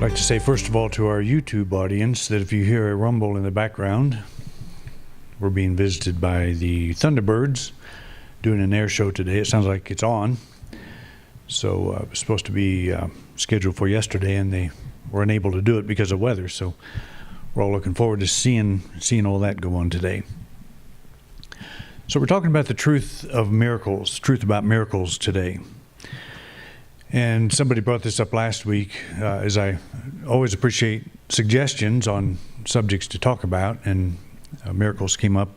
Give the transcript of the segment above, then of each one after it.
I'd like to say, first of all, to our YouTube audience that if you hear a rumble in the background, we're being visited by the Thunderbirds doing an air show today. It sounds like it's on. So it was supposed to be scheduled for yesterday, and they were unable to do it because of weather. So we're all looking forward to seeing all that go on today. So we're talking about the truth of miracles, truth about miracles today. And somebody brought this up last week, as I always appreciate suggestions on subjects to talk about, and miracles came up.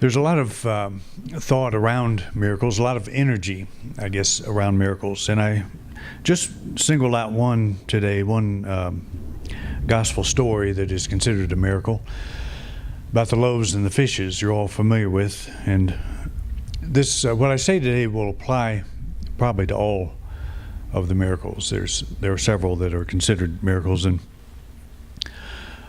There's a lot of thought around miracles, a lot of energy, I guess, around miracles. And I just singled out one today, one gospel story that is considered a miracle, about the loaves and the fishes you're all familiar with. And this, what I say today will apply probably to all of the miracles. There are several that are considered miracles, and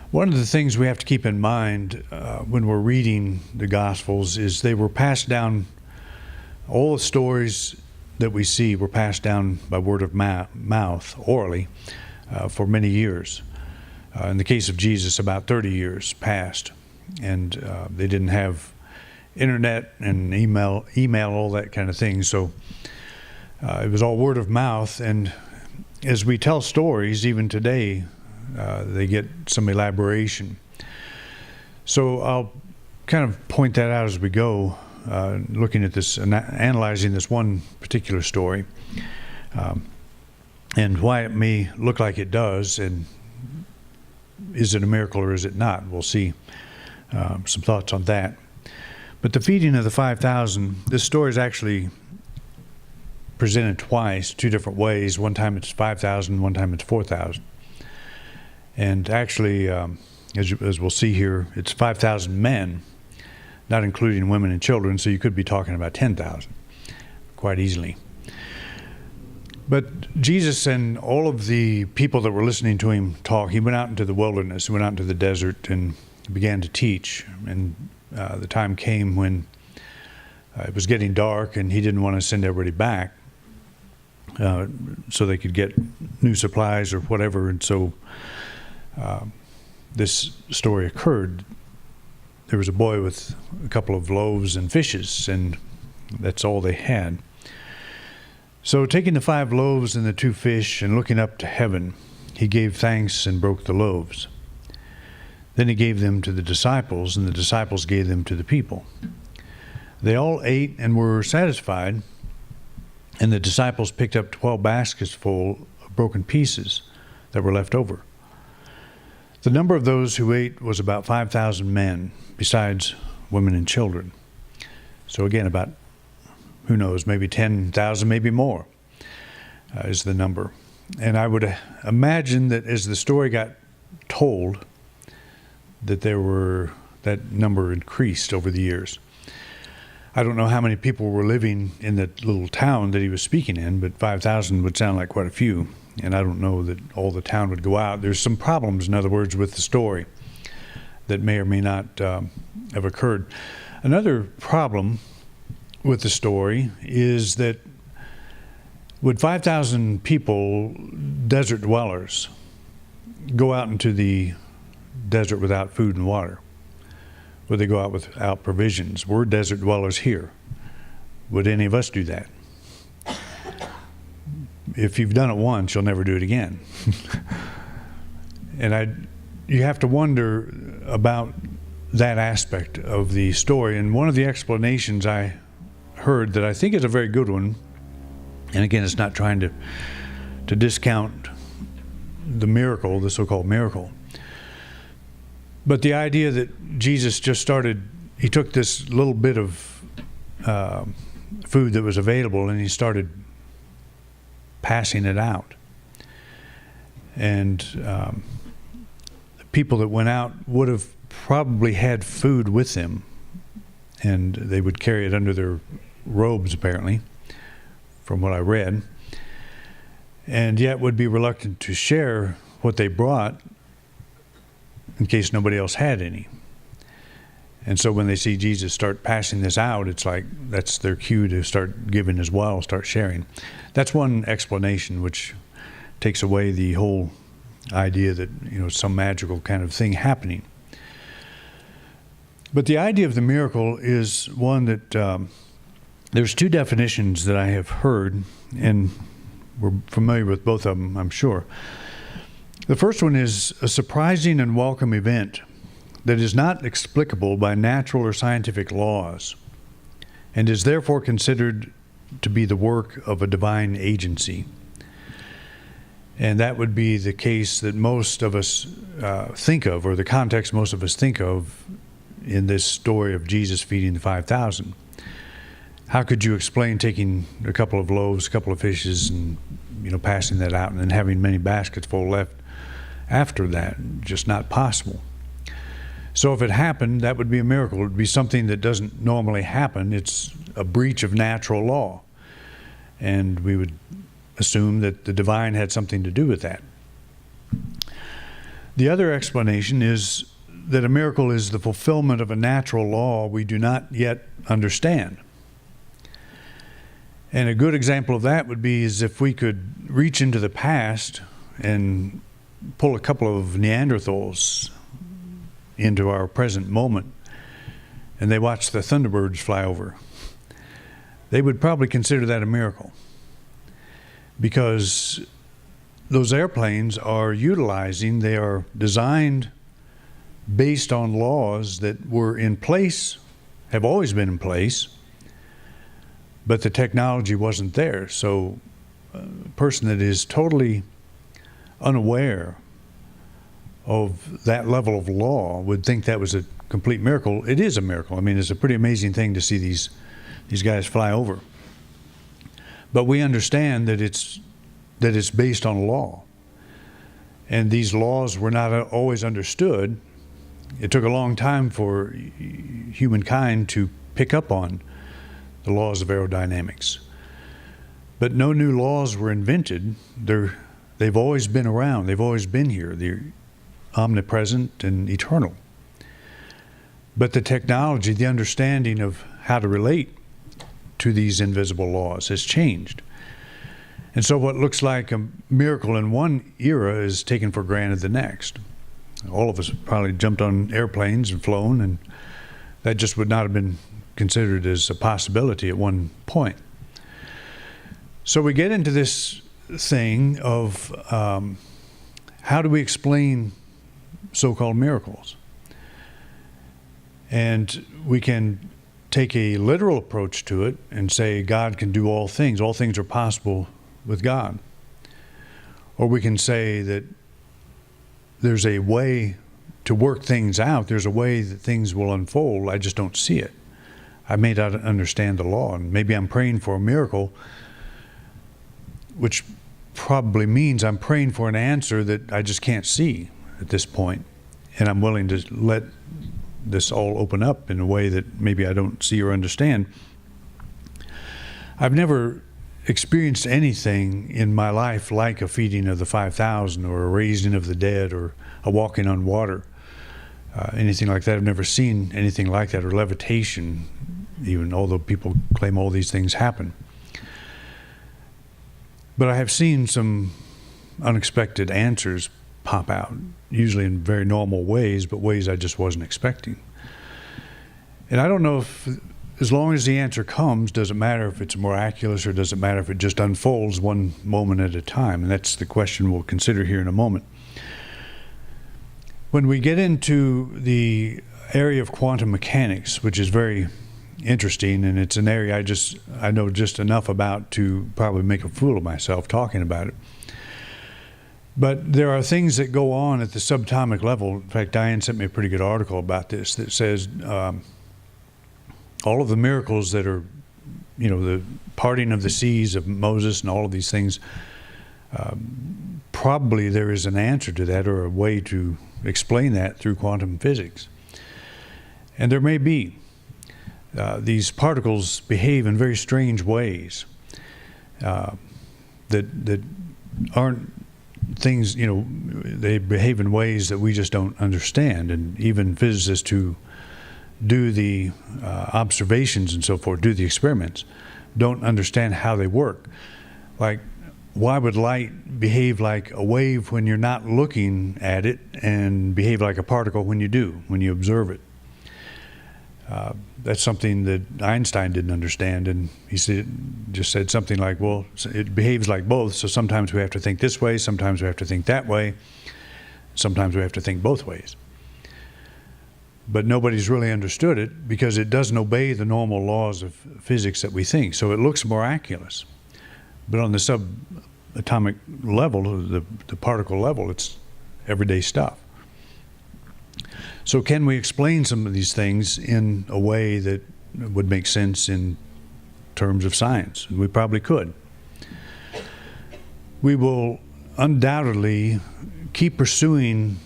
one of the things we have to keep in mind when we're reading the Gospels is they were passed down. All the stories that we see were passed down by word of mouth, orally, for many years. In the case of Jesus, about 30 years passed, and they didn't have internet and email, all that kind of thing. So it was all word of mouth, and as we tell stories, even today, they get some elaboration. So I'll kind of point that out as we go, looking at this and analyzing this one particular story, and why it may look like it does, and is it a miracle or is it not? We'll see some thoughts on that. But the feeding of the 5,000, this story is actually presented twice, two different ways. One time it's 5,000, one time it's 4,000. And actually, as we'll see here, it's 5,000 men, not including women and children, so you could be talking about 10,000 quite easily. But Jesus and all of the people that were listening to him talk, he went out into the wilderness, he went out into the desert and began to teach. And the time came when it was getting dark and he didn't want to send everybody back so they could get new supplies or whatever. And so this story occurred. There was a boy with a couple of loaves and fishes, and that's all they had. So taking the 5 loaves and the 2 fish and looking up to heaven, he gave thanks and broke the loaves. Then he gave them to the disciples, and the disciples gave them to the people. They all ate and were satisfied, and the disciples picked up 12 baskets full of broken pieces that were left over. The number of those who ate was about 5,000 men, besides women and children. So again, about, who knows, maybe 10,000, maybe more is the number. And I would imagine that as the story got told, that that number increased over the years. I don't know how many people were living in that little town that he was speaking in, but 5,000 would sound like quite a few. And I don't know that all the town would go out. There's some problems, in other words, with the story that may or may not have occurred. Another problem with the story is that would 5,000 people, desert dwellers, go out into the desert without food and water? Would they go out without provisions? We're desert dwellers here. Would any of us do that? If you've done it once, you'll never do it again. And you have to wonder about that aspect of the story. And one of the explanations I heard that I think is a very good one, and again, it's not trying to discount the miracle, the so-called miracle, but the idea that Jesus just started, he took this little bit of food that was available and he started passing it out. And the people that went out would have probably had food with them, and they would carry it under their robes, apparently, from what I read, and yet would be reluctant to share what they brought in case nobody else had any. And so when they see Jesus start passing this out, it's like that's their cue to start giving as well, start sharing. That's one explanation, which takes away the whole idea that, some magical kind of thing happening. But the idea of the miracle is one that there's two definitions that I have heard, and we're familiar with both of them, I'm sure. The first one is a surprising and welcome event that is not explicable by natural or scientific laws, and is therefore considered to be the work of a divine agency. And that would be the case that most of us think of, or the context most of us think of in this story of Jesus feeding the 5,000. How could you explain taking a couple of loaves, a couple of fishes, and passing that out, and then having many baskets full left after that? Just not possible. So if it happened, that would be a miracle. It would be something that doesn't normally happen. It's a breach of natural law. And we would assume that the divine had something to do with that. The other explanation is that a miracle is the fulfillment of a natural law we do not yet understand. And a good example of that would be as if we could reach into the past and pull a couple of Neanderthals into our present moment, and they watch the thunderbirds fly over. They would probably consider that a miracle, because those airplanes they are designed based on laws that were in place, have always been in place, but the technology wasn't there. So a person that is totally unaware of that level of law would think that was a complete miracle. It is a miracle. I mean, it's a pretty amazing thing to see these guys fly over. But we understand that it's based on law. And these laws were not always understood. It took a long time for humankind to pick up on the laws of aerodynamics. But no new laws were invented. They've always been around. They've always been here. They're omnipresent and eternal. But the technology, the understanding of how to relate to these invisible laws has changed. And so what looks like a miracle in one era is taken for granted the next. All of us probably jumped on airplanes and flown, and that just would not have been considered as a possibility at one point. So we get into this thing of how do we explain so-called miracles? And we can take a literal approach to it and say God can do all things are possible with God. Or we can say that there's a way to work things out, there's a way that things will unfold, I just don't see it. I may not understand the law, and maybe I'm praying for a miracle, which probably means I'm praying for an answer that I just can't see at this point, and I'm willing to let this all open up in a way that maybe I don't see or understand. I've never experienced anything in my life like a feeding of the 5,000 or a raising of the dead or a walking on water, anything like that. I've never seen anything like that, or levitation, even, although people claim all these things happen. But I have seen some unexpected answers pop out, usually in very normal ways, but ways I just wasn't expecting. And I don't know if, as long as the answer comes, does it matter if it's miraculous, or does it matter if it just unfolds one moment at a time? And that's the question we'll consider here in a moment. When we get into the area of quantum mechanics, which is very interesting, and it's an area I know just enough about to probably make a fool of myself talking about it. But there are things that go on at the subatomic level. In fact, Diane sent me a pretty good article about this that says all of the miracles that are, the parting of the seas of Moses and all of these things, probably there is an answer to that, or a way to explain that through quantum physics. And there may be. These particles behave in very strange ways that aren't things, they behave in ways that we just don't understand. And even physicists who do the observations and so forth, do the experiments, don't understand how they work. Like why would light behave like a wave when you're not looking at it and behave like a particle when you do, when you observe it? That's something that Einstein didn't understand, and he just said something like, well, it behaves like both, so sometimes we have to think this way, sometimes we have to think that way, sometimes we have to think both ways. But nobody's really understood it because it doesn't obey the normal laws of physics that we think, so it looks miraculous. But on the subatomic level, the particle level, it's everyday stuff. So can we explain some of these things in a way that would make sense in terms of science? We probably could. We will undoubtedly keep pursuing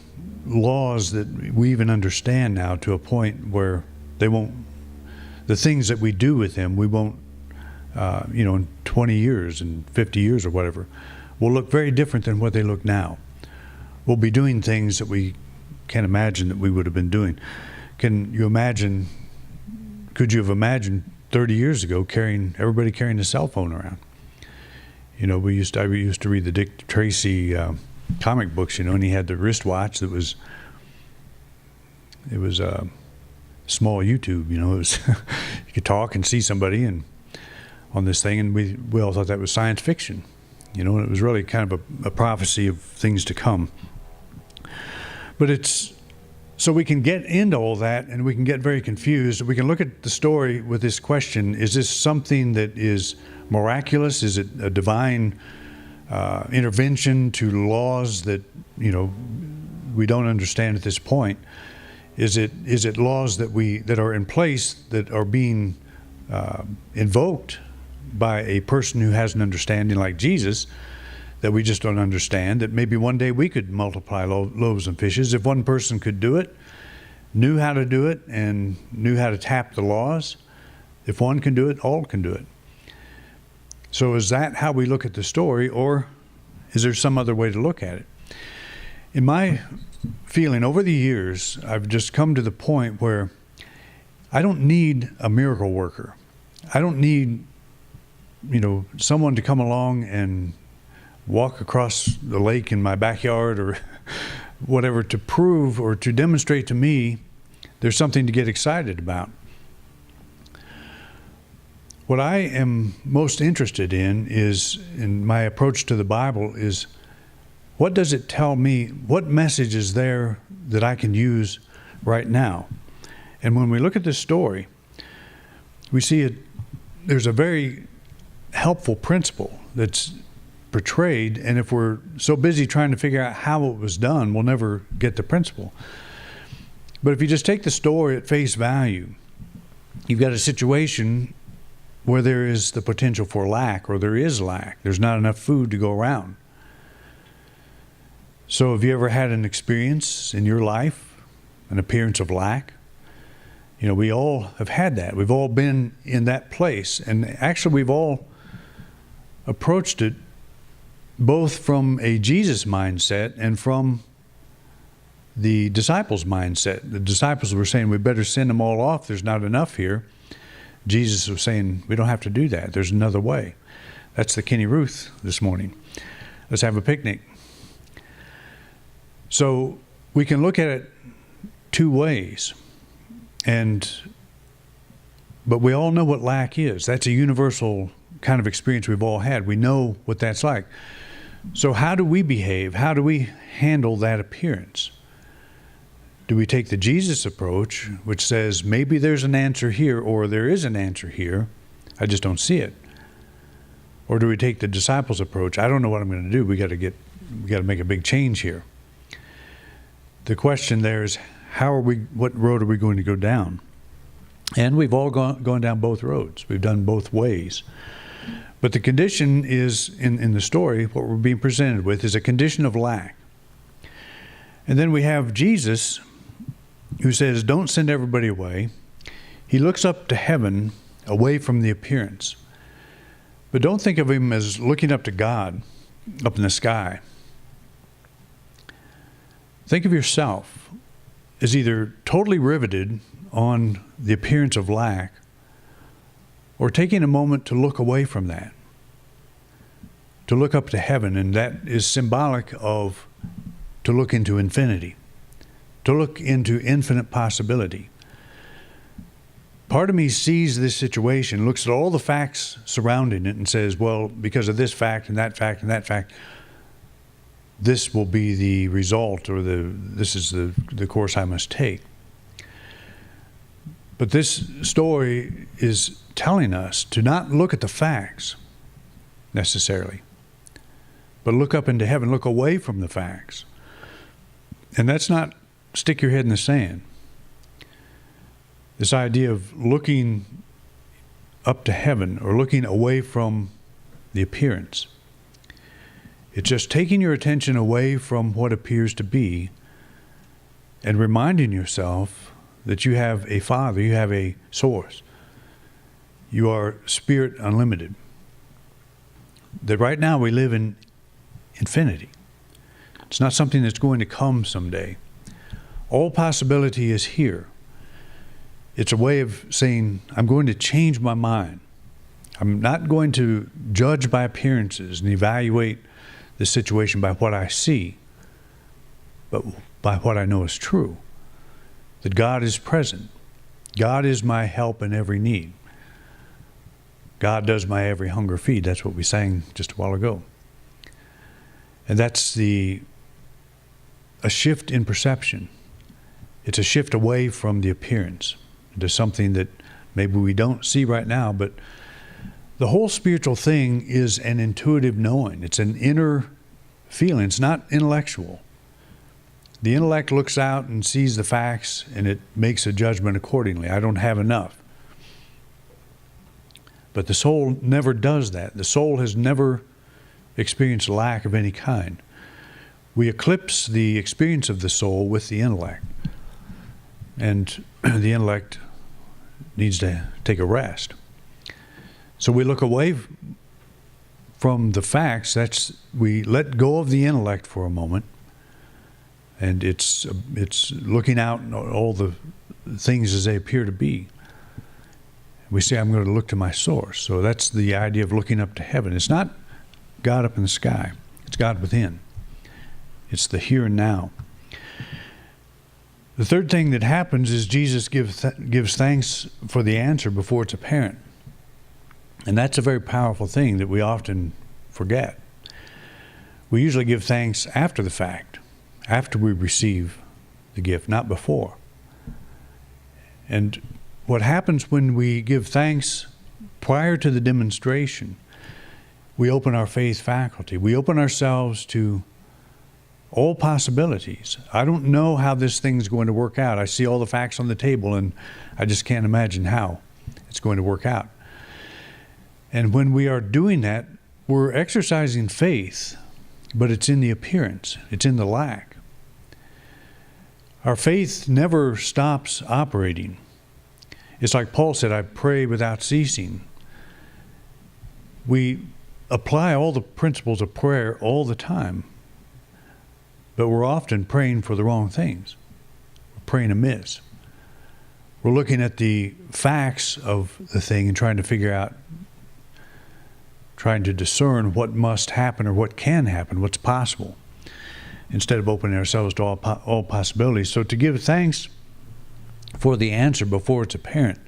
laws that we even understand now to a point where the things that we do with them, we won't, in 20 years and 50 years or whatever, will look very different than what they look now. We'll be doing things that we can't imagine that we would have been doing. Could you have imagined 30 years ago everybody carrying a cell phone around? I used to read the Dick Tracy comic books, and he had the wristwatch that was a small YouTube, it was you could talk and see somebody and on this thing, and we all thought that was science fiction, and it was really kind of a prophecy of things to come. But so we can get into all that, and we can get very confused. We can look at the story with this question: is this something that is miraculous? Is it a divine intervention to laws that we don't understand at this point? Is it laws that are in place that are being invoked by a person who has an understanding like Jesus that we just don't understand? That maybe one day we could multiply loaves and fishes if one person could do it, knew how to do it, and knew how to tap the laws. If one can do it, all can do it. So is that how we look at the story, or is there some other way to look at it? In my feeling, over the years, I've just come to the point where I don't need a miracle worker. I don't need, someone to come along and walk across the lake in my backyard or whatever to prove or to demonstrate to me there's something to get excited about. What I am most interested in my approach to the Bible, is what does it tell me? What message is there that I can use right now? And when we look at this story, we see there's a very helpful principle that's portrayed, and if we're so busy trying to figure out how it was done, we'll never get the principle. But if you just take the story at face value, you've got a situation where there is the potential for lack, or there is lack. There's not enough food to go around. So have you ever had an experience in your life, an appearance of lack? We all have had that. We've all been in that place. And actually, we've all approached it both from a Jesus mindset and from the disciples' mindset. The disciples were saying, we better send them all off. There's not enough here. Jesus was saying, we don't have to do that. There's another way. That's the Kenny Ruth this morning. Let's have a picnic. So we can look at it two ways. But we all know what lack is. That's a universal kind of experience we've all had. We know what that's like. So how do we behave? How do we handle that appearance? Do we take the Jesus approach, which says maybe there's an answer here, or there is an answer here, I just don't see it? Or do we take the disciples approach? I don't know what I'm going to do. We got to make a big change here. The question there is, what road are we going to go down? And we've all gone down both roads. We've done both ways. But the condition is, in the story, what we're being presented with is a condition of lack. And then we have Jesus, who says, don't send everybody away. He looks up to heaven, away from the appearance. But don't think of him as looking up to God, up in the sky. Think of yourself as either totally riveted on the appearance of lack, or taking a moment to look away from that. to look up to heaven, and that is symbolic of to look into infinity, to look into infinite possibility. Part of me sees this situation, looks at all the facts surrounding it, and says, well, because of this fact and that fact and that fact, this will be the result, or this is the course I must take. But this story is telling us to not look at the facts necessarily, but look up into heaven, look away from the facts. And that's not stick your head in the sand. This idea of looking up to heaven or looking away from the appearance. It's just taking your attention away from what appears to be and reminding yourself that you have a Father, you have a source. You are Spirit unlimited. That right now we live in infinity. It's not something that's going to come someday. All possibility is here. It's a way of saying, I'm going to change my mind. I'm not going to judge by appearances and evaluate the situation by what I see, but by what I know is true. That God is present. God is my help in every need. God does my every hunger feed. That's what we sang just a while ago. And that's a shift in perception. It's a shift away from the appearance into something that maybe we don't see right now, but the whole spiritual thing is an intuitive knowing. It's an inner feeling. It's not intellectual. The intellect looks out and sees the facts and it makes a judgment accordingly. I don't have enough. But the soul never does that. The soul has never experienced lack of any kind. We eclipse the experience of the soul with the intellect. And the intellect needs to take a rest. So we look away from the facts. We let go of the intellect for a moment. And it's looking out at all the things as they appear to be. We say, I'm going to look to my source. So that's the idea of looking up to heaven. It's not God up in the sky. It's God within. It's the here and now. The third thing that happens is Jesus gives thanks for the answer before it's apparent. And that's a very powerful thing that we often forget. We usually give thanks after the fact, after we receive the gift, not before. And what happens when we give thanks prior to the demonstration, we open our faith faculty. We open ourselves to all possibilities. I don't know how this thing's going to work out. I see all the facts on the table and I just can't imagine how it's going to work out. And when we are doing that, we're exercising faith, but it's in the appearance. It's in the lack. Our faith never stops operating. It's like Paul said, I pray without ceasing. We apply all the principles of prayer all the time, but we're often praying for the wrong things. We're praying amiss. We're looking at the facts of the thing and trying to figure out, trying to discern what must happen or what can happen, what's possible, instead of opening ourselves to all possibilities. So to give thanks for the answer before it's apparent.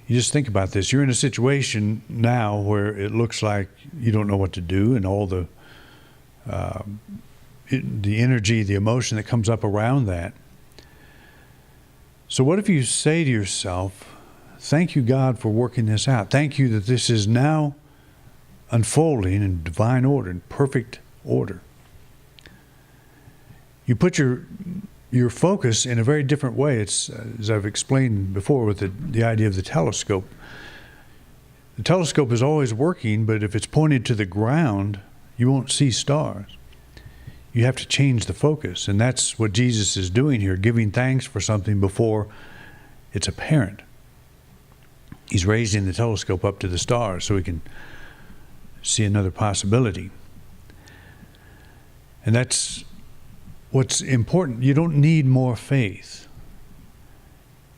You just think about this. You're in a situation now where it looks like you don't know what to do, and all the energy, the emotion that comes up around that. So what if you say to yourself, thank you, God, for working this out. Thank you that this is now unfolding in divine order, in perfect order. You put your focus in a very different way. It's, as I've explained before with the idea of the telescope. The telescope is always working, but if it's pointed to the ground, you won't see stars. You have to change the focus, and that's what Jesus is doing here, giving thanks for something before it's apparent. He's raising the telescope up to the stars so we can see another possibility. And that's what's important. You don't need more faith.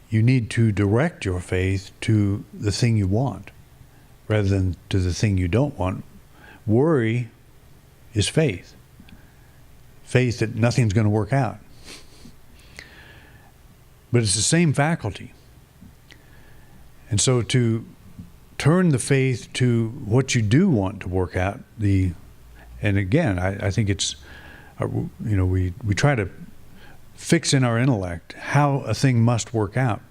You need to direct your faith to the thing you want rather than to the thing you don't want, Worry is faith. Faith that nothing's going to work out. But it's the same faculty. And so to turn the faith to what you do want to work out, and again, I think it's, we try to fix in our intellect how a thing must work out.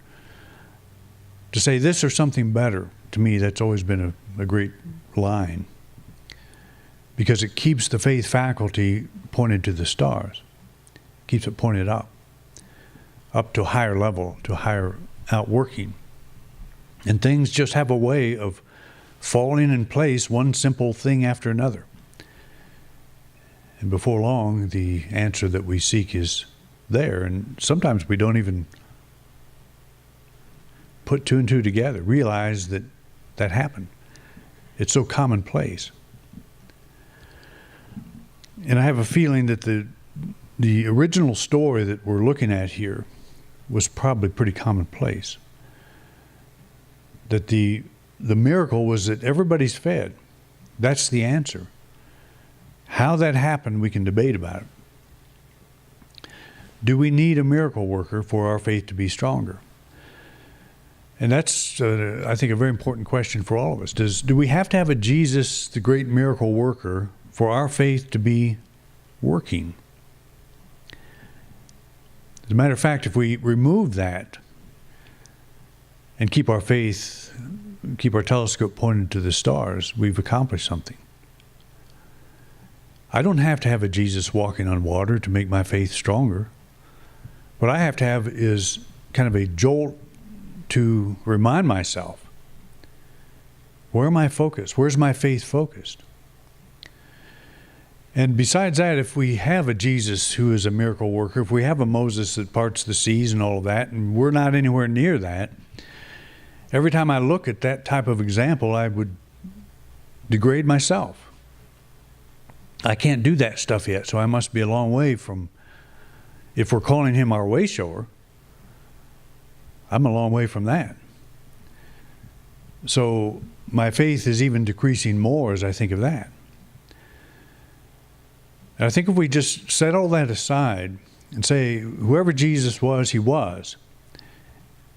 To say this or something better, to me, that's always been a great line. Because it keeps the faith faculty pointed to the stars. Keeps it pointed up to a higher level, to a higher outworking. And things just have a way of falling in place, one simple thing after another. And before long, the answer that we seek is there. And sometimes we don't even put two and two together, realize that that happened. It's so commonplace. And I have a feeling that the original story that we're looking at here was probably pretty commonplace. That the miracle was that everybody's fed. That's the answer. How that happened, we can debate about it. Do we need a miracle worker for our faith to be stronger? And that's, I think, a very important question for all of us. Do we have to have a Jesus, the great miracle worker, for our faith to be working? As a matter of fact, if we remove that and keep our faith, keep our telescope pointed to the stars, we've accomplished something. I don't have to have a Jesus walking on water to make my faith stronger. What I have to have is kind of a jolt to remind myself, where am I focused? Where's my faith focused? And besides that, if we have a Jesus who is a miracle worker, if we have a Moses that parts the seas and all of that, and we're not anywhere near that, every time I look at that type of example, I would degrade myself. I can't do that stuff yet, so I must be a long way from, if we're calling him our way shower, I'm a long way from that. So my faith is even decreasing more as I think of that. And I think if we just set all that aside and say, whoever Jesus was, he was.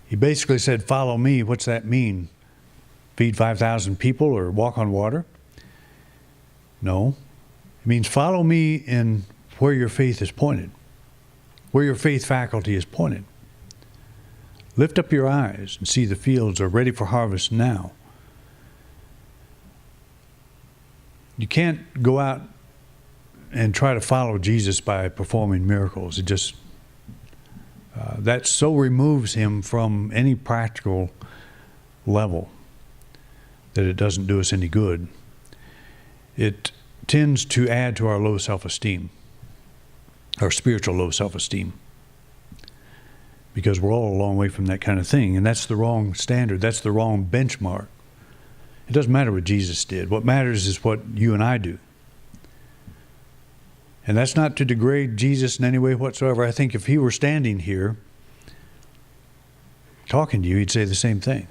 He basically said, follow me. What's that mean? Feed 5,000 people or walk on water? No. It means follow me in where your faith is pointed, where your faith faculty is pointed. Lift up your eyes and see the fields are ready for harvest now. You can't go out and try to follow Jesus by performing miracles. It just, that so removes him from any practical level that it doesn't do us any good. It tends to add to our low self-esteem, our spiritual low self-esteem, because we're all a long way from that kind of thing, and that's the wrong standard. That's the wrong benchmark. It doesn't matter what Jesus did. What matters is what you and I do. And that's not to degrade Jesus in any way whatsoever. I think if he were standing here talking to you, he'd say the same thing.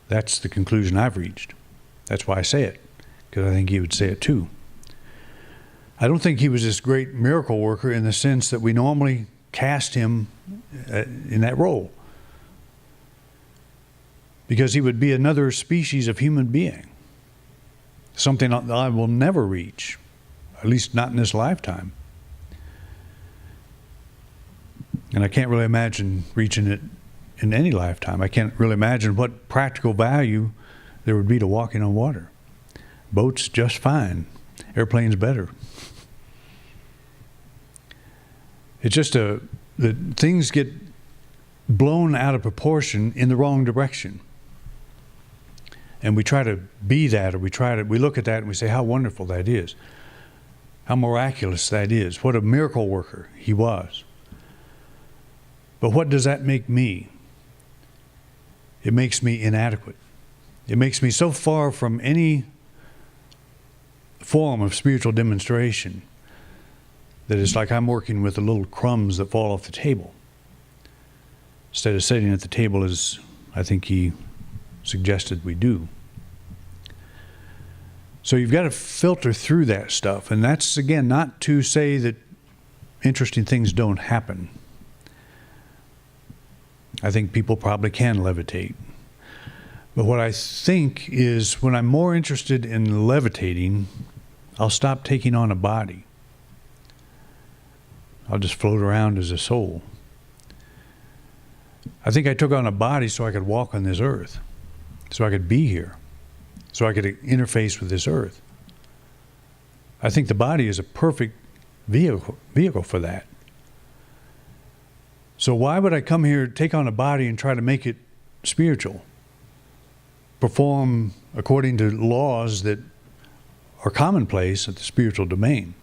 That's the conclusion I've reached. That's why I say it, because I think he would say it too. I don't think he was this great miracle worker in the sense that we normally cast him in that role, because he would be another species of human being, something that I will never reach, at least not in this lifetime. And I can't really imagine reaching it in any lifetime. I can't really imagine what practical value there would be to walking on water. Boats just fine. Airplanes better. It's just that things get blown out of proportion in the wrong direction. And we try to be that, or we look at that and we say how wonderful that is. How miraculous that is. What a miracle worker he was. But what does that make me? It makes me inadequate. It makes me so far from any form of spiritual demonstration that it's like I'm working with the little crumbs that fall off the table, instead of sitting at the table as I think he suggested we do. So you've got to filter through that stuff. And that's, again, not to say that interesting things don't happen. I think people probably can levitate. But what I think is when I'm more interested in levitating, I'll stop taking on a body. I'll just float around as a soul. I think I took on a body so I could walk on this earth, so I could be here, so I could interface with this earth. I think the body is a perfect vehicle for that. So why would I come here, take on a body, and try to make it spiritual? Perform according to laws that are commonplace at the spiritual domain,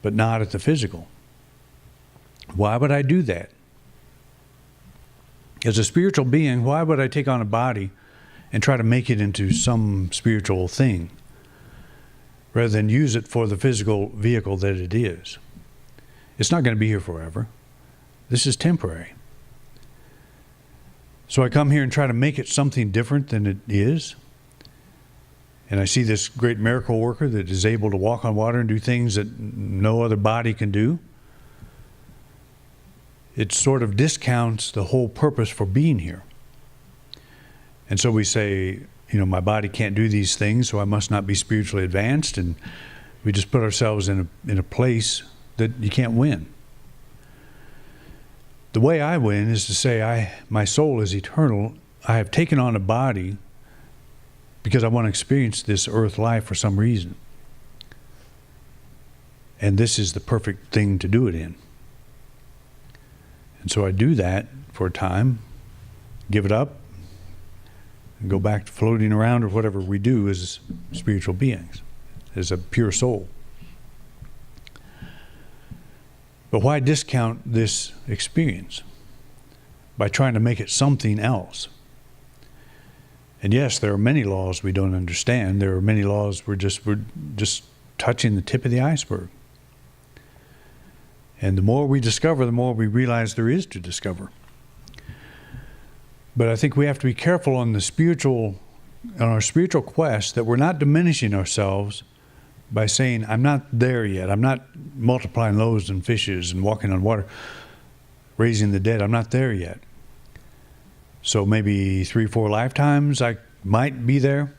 but not at the physical. Why would I do that? As a spiritual being, why would I take on a body and try to make it into some spiritual thing rather than use it for the physical vehicle that it is? It's not going to be here forever. This is temporary. So I come here and try to make it something different than it is. And I see this great miracle worker that is able to walk on water and do things that no other body can do. It sort of discounts the whole purpose for being here. And so we say, my body can't do these things, so I must not be spiritually advanced. And we just put ourselves in a place that you can't win. The way I win is to say, my soul is eternal. I have taken on a body because I want to experience this earth life for some reason. And this is the perfect thing to do it in. And so I do that for a time, give it up, and go back to floating around or whatever we do as spiritual beings, as a pure soul. But why discount this experience by trying to make it something else? And yes, there are many laws we don't understand. There are many laws we're just touching the tip of the iceberg. And the more we discover, the more we realize there is to discover. But I think we have to be careful on our spiritual quest that we're not diminishing ourselves by saying, I'm not there yet. I'm not multiplying loaves and fishes and walking on water, raising the dead. I'm not there yet. So maybe 3-4 lifetimes I might be there.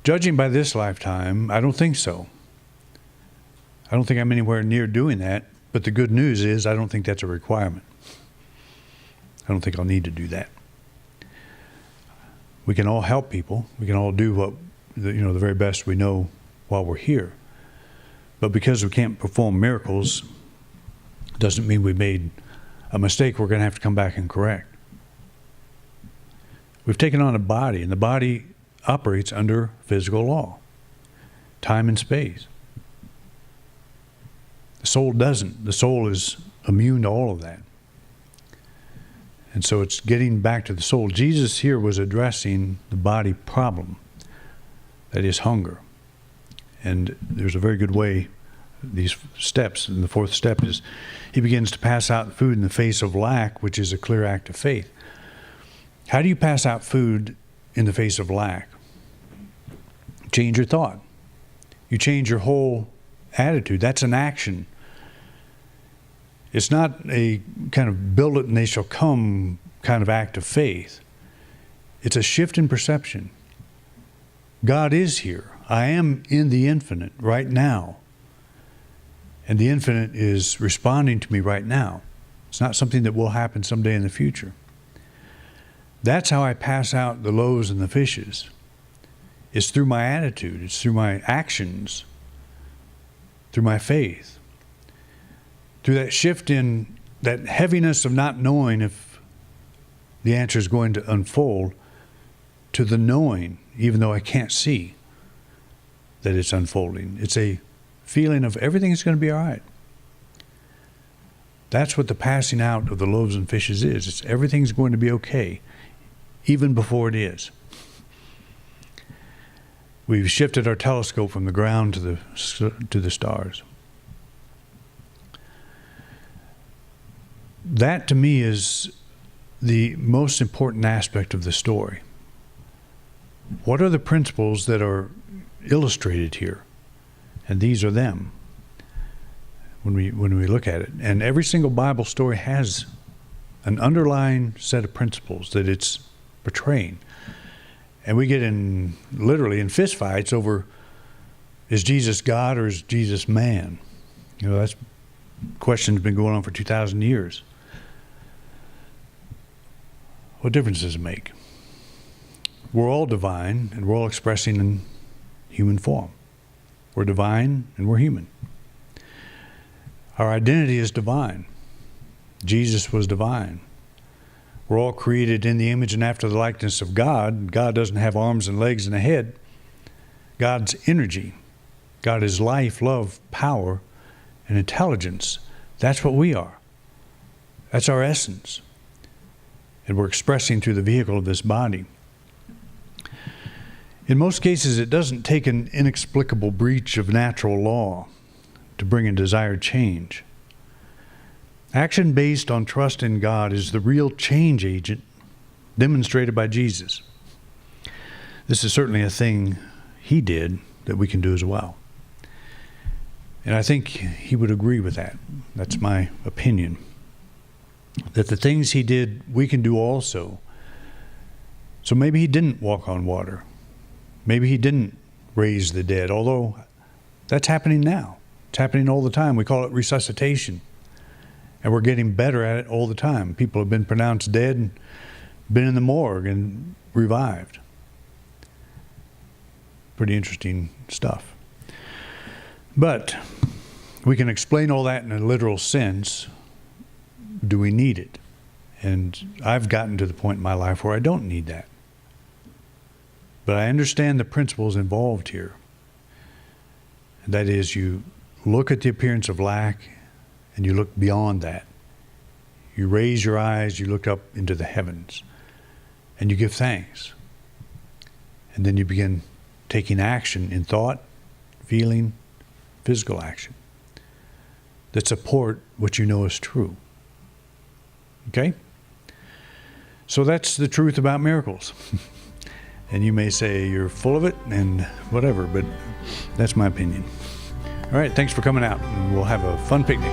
Judging by this lifetime, I don't think so. I don't think I'm anywhere near doing that. But the good news is I don't think that's a requirement. I don't think I'll need to do that. We can all help people. We can all do what the very best we know while we're here. But because we can't perform miracles, doesn't mean we made a mistake we're going to have to come back and correct. We've taken on a body, and the body operates under physical law, time and space. The soul doesn't. The soul is immune to all of that. And so it's getting back to the soul. Jesus here was addressing the body problem, that is hunger. And there's a very good way, these steps, and the fourth step is he begins to pass out food in the face of lack, which is a clear act of faith. How do you pass out food in the face of lack? Change your thought. You change your whole attitude. That's an action. It's not a kind of build it and they shall come kind of act of faith. It's a shift in perception. God is here. I am in the infinite right now. And the infinite is responding to me right now. It's not something that will happen someday in the future. That's how I pass out the loaves and the fishes. It's through my attitude. It's through my actions. Through my faith. Through that shift in that heaviness of not knowing if the answer is going to unfold, to the knowing, even though I can't see that it's unfolding. It's a feeling of everything is going to be all right. That's what the passing out of the loaves and fishes is. It's everything's going to be okay, even before it is. We've shifted our telescope from the ground to the stars. That, to me, is the most important aspect of the story. what are the principles that are illustrated here? And these are them when we look at it. And every single Bible story has an underlying set of principles that it's portraying. And we get literally in fistfights over, is Jesus God or is Jesus man? That's question's been going on for 2,000 years. What difference does it make? We're all divine, and we're all expressing in human form. We're divine, and we're human. Our identity is divine. Jesus was divine. We're all created in the image and after the likeness of God. God doesn't have arms and legs and a head. God's energy. God is life, love, power, and intelligence. That's what we are. That's our essence. And we're expressing through the vehicle of this body. In most cases, it doesn't take an inexplicable breach of natural law to bring a desired change. Action based on trust in God is the real change agent demonstrated by Jesus. This is certainly a thing he did that we can do as well. And I think he would agree with that. That's my opinion. That the things he did, we can do also. So maybe he didn't walk on water. Maybe he didn't raise the dead, although that's happening now. It's happening all the time. We call it resuscitation. And we're getting better at it all the time. People have been pronounced dead and been in the morgue and revived. Pretty interesting stuff. But we can explain all that in a literal sense. Do we need it? And I've gotten to the point in my life where I don't need that. But I understand the principles involved here. And that is, you look at the appearance of lack and you look beyond that. You raise your eyes, you look up into the heavens, and you give thanks. And then you begin taking action in thought, feeling, physical action that support what you know is true. Okay? So that's the truth about miracles. And you may say you're full of it and whatever, but that's my opinion. All right, thanks for coming out, and we'll have a fun picnic.